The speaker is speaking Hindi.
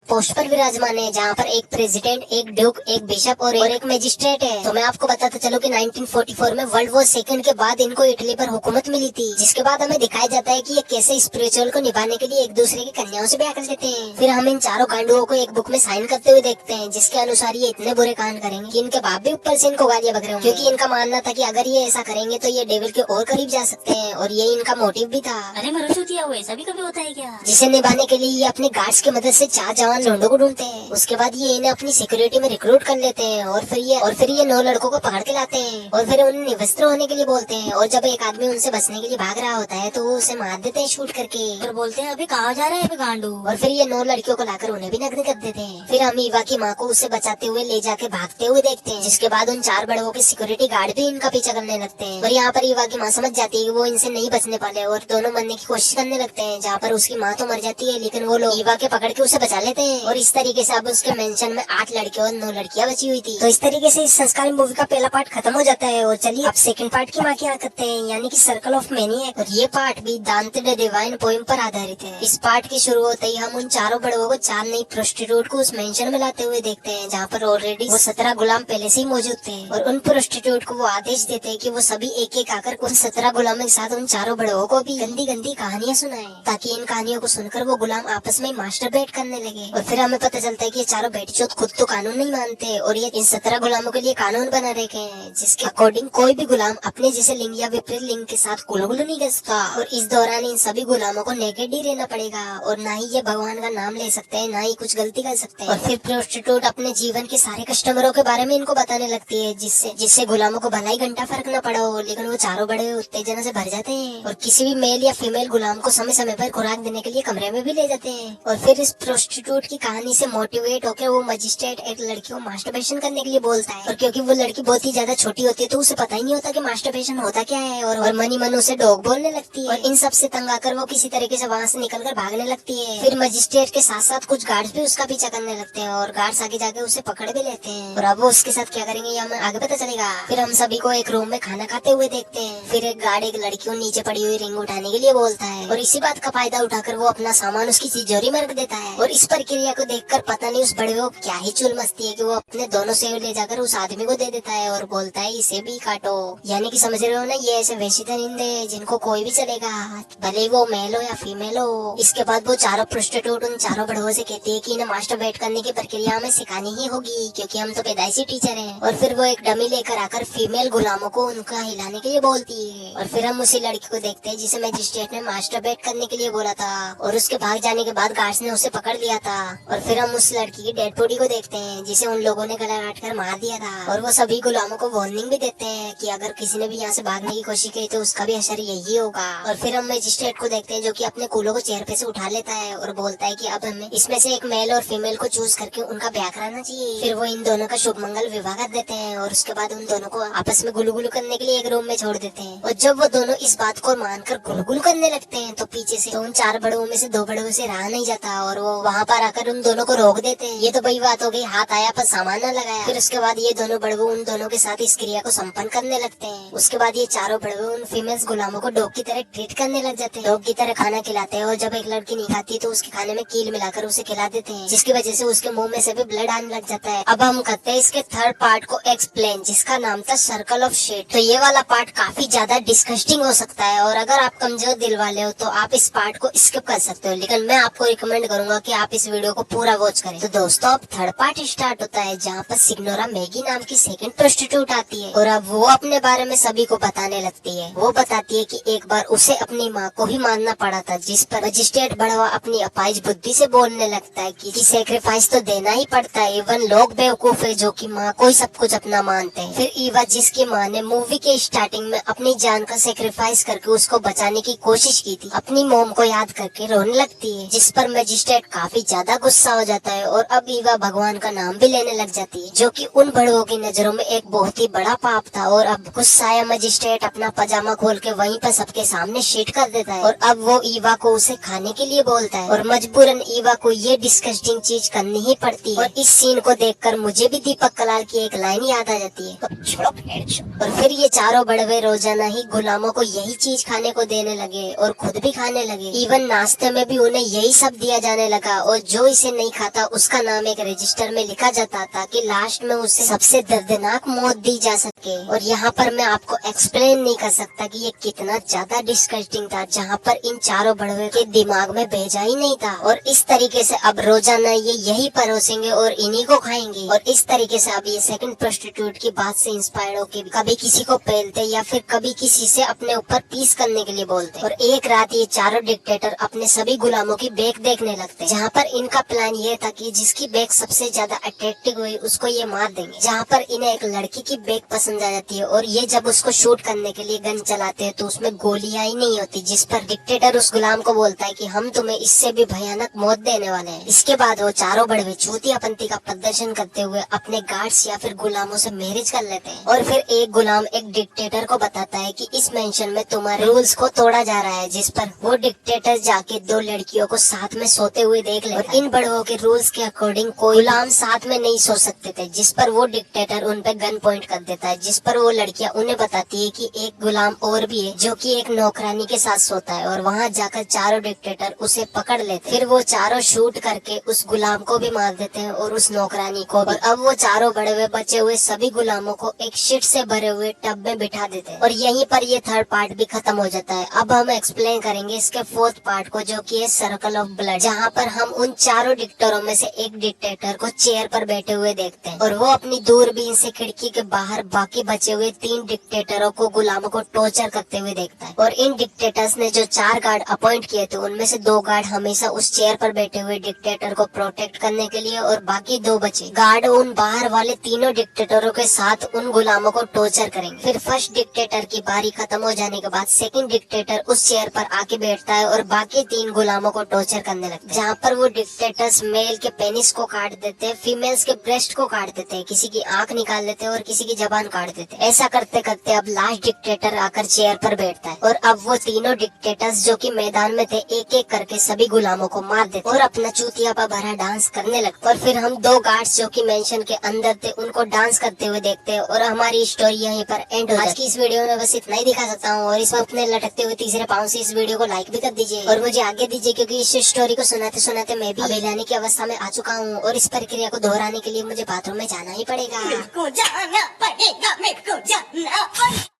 पोस्ट पर विराजमान है, जहाँ पर एक प्रेसिडेंट, एक ड्यूक, एक बिशप और एक मैजिस्ट्रेट है। तो मैं आपको बताता चलूं कि 1944 में वर्ल्ड वॉर सेकंड के बाद इनको इटली पर हुकूमत मिली थी, जिसके बाद हमें दिखाया जाता है कि ये कैसे स्पिरिचुअल को निभाने के लिए एक दूसरे की कन्याओं से ब्याह कर लेते हैं। फिर हम इन चारों गांडुओं को एक बुक में साइन करते हुए देखते हैं, जिसके अनुसार ये इतने बुरे कांड करेंगे कि इनके बाप भी ऊपर से इनको गालियां बक रहे होंगे, क्योंकि इनका मानना था कि अगर ये ऐसा करेंगे तो ये डेविल के और करीब जा सकते हैं, और ये इनका मोटिव भी था। अरे मरुचुतिया, वो ऐसा भी कभी होता है क्या? जिसे निभाने के लिए ये अपने गार्ड्स की मदद से 4 जवान लोंडों को ढूंढते हैं। उसके बाद ये इन्हें अपनी सिक्योरिटी में रिक्रूट कर लेते हैं, और फिर ये 9 लड़कों को पकड़ के लाते हैं, और फिर उन्हें निवस्त्र होने के लिए बोलते हैं। और जब एक आदमी उनसे बचने के लिए भाग रहा होता है तो वो उसे मार देते हैं शूट करके, फिर बोलते हैं अभी कहाँ जा रहा है अभी गांडू। और फिर ये 9 लड़कियों को लाकर उन्हें भी नग्न कर देते हैं। फिर हम ईवा की माँ को उससे बचाते हुए ले जाके भागते हुए देखते हैं, जिसके बाद उन 4 बड़ों के सिक्योरिटी गार्ड भी इनका पीछा करने लगते हैं। और यहाँ पर ईवा की माँ समझ जाती है कि वो इनसे नहीं बचने वाले, और दोनों मरने की कोशिश करने लगते हैं, जहाँ पर उसकी माँ तो मर जाती है, लेकिन वो लोग ईवा के पकड़ के उसे बचा लेते हैं। और इस तरीके से अब उसके मेंशन में 8 लड़के और 9 लड़कियां बची हुई थी। तो इस तरीके से इस संस्कारी मूवी का पहला पार्ट खत्म हो जाता है। और चलिए अब सेकंड पार्ट की बात करते हैं, यानी कि सर्कल ऑफ मैनिएक। और ये पार्ट भी दांते द डिवाइन पोएम पर आधारित है। इस पार्ट की शुरू होते ही हम उन चारों बड़ों को 4 नई प्रोस्टिट्यूट को उस मेंशन में लाते हुए देखते हैं, जहाँ पर ऑलरेडी वो 17 गुलाम पहले से ही मौजूद थे। और उन प्रोस्टिट्यूट को वो आदेश देते हैं कि वो सभी एक एक आकर उन 17 गुलामों के साथ उन चारों बड़ों को भी गंदी गंदी कहानियां सुनाए, ताकि इन कहानियों को सुनकर वो गुलाम आपस में मास्टरबेट करने लगे। और फिर हमें पता चलता है कि ये चारों बेटीचोद खुद तो कानून नहीं मानते, और ये इन 17 गुलामों के लिए कानून बना रखे हैं, जिसके अकॉर्डिंग कोई भी गुलाम अपने जैसे लिंग या विपरीत लिंग के साथ कुलगुल नहीं कर सकता। और इस दौरान इन सभी गुलामों को नेकेड ही रहना पड़ेगा, और ना ही ये भगवान का नाम ले सकते हैं, ना ही कुछ गलती कर सकते हैं। और फिर प्रोस्टिट्यूट अपने जीवन के सारे कस्टमरों के बारे में इनको बताने लगती है, जिससे गुलामों को भला ही घंटा फर्क न पड़ा हो, लेकिन वो चारों बड़े उत्तेजना से भर जाते हैं, और किसी भी मेल या फीमेल गुलाम को समय समय पर खुराक देने के लिए कमरे में भी ले जाते हैं। और फिर इस प्रोस्टिट्यूट की कहानी से मोटिवेट होकर वो मजिस्ट्रेट एक लड़की को मास्टरबेशन करने के लिए बोलता है। और क्योंकि वो लड़की बहुत ही ज्यादा छोटी होती है तो उसे पता ही नहीं होता कि मास्टरबेशन होता क्या है, और मनी मन उसे डॉग बोलने लगती है। और इन सब से तंग आकर वो किसी तरीके से वहाँ से निकलकर भागने लगती है। फिर मजिस्ट्रेट के साथ साथ कुछ गार्ड्स भी उसका पीछा करने लगते हैं, और गार्ड्स आगे जाके उसे पकड़ भी लेते हैं। और अब वो उसके साथ क्या करेंगे ये हमें आगे पता चलेगा। फिर हम सभी को एक रूम में खाना खाते हुए देखते हैं। फिर एक गार्ड एक लड़की को नीचे पड़ी हुई रिंग उठाने के लिए बोलता है, और इसी बात का फायदा उठाकर वो अपना सामान उसकी तिजोरी में रख देता है। और इस प्रक्रिया को देखकर पता नहीं उस बड़े को क्या ही चुल मस्ती है कि वो अपने दोनों सेव ले जाकर उस आदमी को दे देता है, और बोलता है इसे भी काटो। यानी कि समझ रहे हो ना, ये ऐसे वैसी दरिंदे जिनको कोई भी चलेगा, भले वो मेल हो या फीमेल हो। इसके बाद वो चारों प्रोस्टिट्यूट उन चारों बड़ों से कहती है कि इन्हें मास्टरबेट करने की प्रक्रिया हमें सिखानी ही होगी, क्योंकि हम तो पैदाइशी टीचर हैं। और फिर वो एक डमी लेकर आकर फीमेल गुलामों को उनका हिलाने के लिए बोलती है। और फिर हम उसी लड़की को देखते हैं जिसे मजिस्ट्रेट ने मास्टरबेट करने के लिए बोला था, और उसके भाग जाने के बाद गार्ड्स ने उसे पकड़ लिया था। और फिर हम उस लड़की की डेड बॉडी को देखते हैं जिसे उन लोगों ने गला काट कर मार दिया था। और वो सभी गुलामों को वार्निंग भी देते हैं कि अगर किसी ने भी यहाँ से भागने की कोशिश की तो उसका भी असर यही होगा। और फिर हम मजिस्ट्रेट को देखते हैं जो कि अपने कूलों को चेयर पे से उठा लेता है, और बोलता है कि अब हमें इसमें से एक मेल और फीमेल को चूज करके उनका ब्याह कराना चाहिए। फिर वो इन दोनों का शुभ मंगल विवाह कर देते हैं, और उसके बाद उन दोनों को आपस में गुलगुल करने के लिए एक रूम में छोड़ देते हैं। और जब वो दोनों इस बात को मानकर गुलगुल करने लगते हैं तो पीछे से तो उन 4 बड़ों में से 2 बड़ों से रहा नहीं जाता, और वो वहाँ पर आकर उन दोनों को रोक देते हैं। ये तो बड़ी बात हो गई, हाथ आया पर सामान न लगाया। फिर उसके बाद ये दोनों बड़वो उन दोनों के साथ इस क्रिया को संपन्न करने लगते हैं। उसके बाद ये चारों बड़वो उन फीमेल्स गुलामों को डॉग की तरह ट्रीट करने लग जाते हैं, डॉग की तरह खाना खिलाते हैं। और जब एक लड़की नहीं खाती तो उसके खाने में कील मिलाकर उसे खिला देते हैं, जिसकी वजह से उसके मुंह में से भी ब्लड आने लग जाता है। अब हम करते हैं इसके थर्ड पार्ट को एक्सप्लेन, जिसका नाम था सर्कल ऑफ शेड। तो ये वाला पार्ट काफी ज्यादा डिस्कस्टिंग हो सकता है, और अगर आप कमजोर दिल वाले हो तो आप इस पार्ट को स्किप कर सकते हो, लेकिन मैं आपको रिकमेंड करूंगा कि आप इस वीडियो को पूरा वॉच करें। तो दोस्तों अब थर्ड पार्ट स्टार्ट होता है, जहाँ पर सिग्नोरा मैगी नाम की सेकंड प्रोस्टिट्यूट आती है, और अब वो अपने बारे में सभी को बताने लगती है। वो बताती है कि एक बार उसे अपनी माँ को ही मानना पड़ा था, जिस पर मजिस्ट्रेट बड़वा अपनी अपाइज बुद्धि से बोलने लगता है कि सेक्रीफाइस तो देना ही पड़ता है, इवन लोग बेवकूफ है जो कि माँ को ही सब कुछ अपना मानते हैं। फिर ईवा, जिसकी माँ ने मूवी के स्टार्टिंग में अपनी जान का सेक्रीफाइस करके उसको बचाने की कोशिश की थी, अपनी मॉम को याद करके रोने लगती है, जिस पर मजिस्ट्रेट काफी ज्यादा गुस्सा हो जाता है, और अब ईवा भगवान का नाम भी लेने लग जाती है, जो कि उन बड़ों की नजरों में एक बहुत ही बड़ा पाप था। और अब गुस्साया मजिस्ट्रेट अपना पजामा खोल के वहीं पर सबके सामने शीट कर देता है, और अब वो ईवा को उसे खाने के लिए बोलता है, और मजबूरन ईवा को ये डिस्कस्टिंग चीज करनी ही पड़ती है। और इस सीन को देखकर मुझे भी दीपक कलाल की एक लाइन याद आ जाती है, और फिर ये चारों बड़वे रोजाना ही गुलामों को यही चीज खाने को देने लगे, और खुद भी खाने लगे। इवन नाश्ते में भी उन्हें यही सब दिया जाने लगा, और जो इसे नहीं खाता उसका नाम एक रजिस्टर में लिखा जाता ताकि लास्ट में उसे सबसे दर्दनाक मौत दी जा सके। और यहाँ पर मैं आपको एक्सप्लेन नहीं कर सकता कि ये कितना ज्यादा डिस्गस्टिंग था, जहाँ पर इन चारों बड़वे के दिमाग में भेजा ही नहीं था। और इस तरीके से अब रोजाना ये यही परोसेंगे और इन्हीं को खाएंगे। और इस तरीके से अब ये सेकंड प्रोस्टिट्यूट की बात से इंस्पायर होकर कभी किसी को पहलते या फिर कभी किसी से अपने ऊपर पीस करने के लिए बोलते। और एक रात ये चारों डिक्टेटर अपने सभी गुलामों की बेक देखने लगते, जहाँ पर इनका प्लान ये था कि जिसकी बेक सबसे ज्यादा अट्रैक्टिव हुई उसको ये मार देंगे। जहाँ पर इन्हें एक लड़की की बेक पसंद आ जाती है और ये जब उसको शूट करने के लिए गन चलाते हैं तो उसमें गोलियां ही नहीं होती, जिस पर डिक्टेटर उस गुलाम को बोलता है कि हम तुम्हें इससे भी भयानक मौत देने वाले हैं। इसके बाद वो चारों बड़वे चूतियापंती का प्रदर्शन करते हुए अपने गार्ड्स या फिर गुलामों से मैरिज कर लेते हैं। और फिर एक गुलाम एक डिक्टेटर को बताता है कि इस मेंशन में तुम्हारे रूल्स को तोड़ा जा रहा है, जिस पर वो डिक्टेटर जाके दो लड़कियों को साथ में सोते हुए देख लेता है। और इन बड़वों के रूल्स के अकॉर्डिंग कोई गुलाम साथ में नहीं सो सकते थे, जिस पर वो डिक्टेटर उन पे गन पॉइंट कर देता है, जिस पर वो लड़कियां उन्हें बताती है कि एक गुलाम और भी है जो कि एक नौकरानी के साथ सोता है। और वहाँ जाकर चारों डिक्टेटर उसे पकड़ लेते। फिर वो चारों शूट करके उस गुलाम को भी मार देते हैं और उस नौकरानी को भी। और अब वो चारों बड़े हुए बचे हुए सभी गुलामों को एक शिट से भरे हुए टब में बिठा देते हैं। और यहीं पर ये थर्ड पार्ट भी खत्म हो जाता है। अब हम एक्सप्लेन करेंगे इसके फोर्थ पार्ट को, जो कि है सर्कल ऑफ ब्लड, जहाँ पर हम उन चारों डिक्टेटरों में से एक डिक्टेटर को चेयर पर बैठे हुए देखते हैं और वो अपनी दूरबीन से खिड़की के बाहर बाकी बचे हुए 3 डिक्टेटरों को गुलामों को टॉर्चर करते हुए देखता है। और इन डिक्टेटर्स ने जो 4 गार्ड अपॉइंट किए थे उनमें से 2 गार्ड हमेशा उस चेयर पर बैठे हुए डिक्टेटर को प्रोटेक्ट करने के लिए और बाकी 2 बचे गार्ड उन बाहर वाले तीनों डिक्टेटरों के साथ उन गुलामों को टॉर्चर करेंगे। फिर फर्स्ट डिक्टेटर की बारी खत्म हो जाने के बाद सेकंड डिक्टेटर उस चेयर पर आके बैठता है और बाकी 3 गुलामों को टॉर्चर करने लगता है, जहाँ पर वो डिक्टेटर्स मेल के पेनिस को काट देते हैं, फीमेल्स के ब्रेस्ट को काट देते हैं, किसी की आंख निकाल देते हैं और किसी की जबान काट देते हैं। ऐसा करते करते अब लास्ट डिक्टेटर आकर चेयर पर बैठता है और अब वो तीनों डिक्टेटर्स जो कि मैदान में थे एक एक करके सभी गुलामों को मार देते और अपना चूतियापा भरा डांस करने लगते। और फिर हम 2 गार्ड्स जो कि मेंशन के अंदर थे उनको डांस करते हुए देखते हैं और हमारी स्टोरी यहीं पर एंड हो जाती है। आज की इस वीडियो में बस इतना ही दिखा सकता हूँ और इस वक्त अपने लटकते हुए तीसरे पाँव से इस वीडियो को लाइक भी कर दीजिए और मुझे आगे दीजिए, क्योंकि इस स्टोरी को सुनाते सुनाते मैं भी अभी लाने की अवस्था में आ चुका हूँ और इस प्रक्रिया को दोहराने के लिए मुझे बाथरूम में जाना ही पड़ेगा। मेरे को जाना पड़ेगा, मेरे को जाना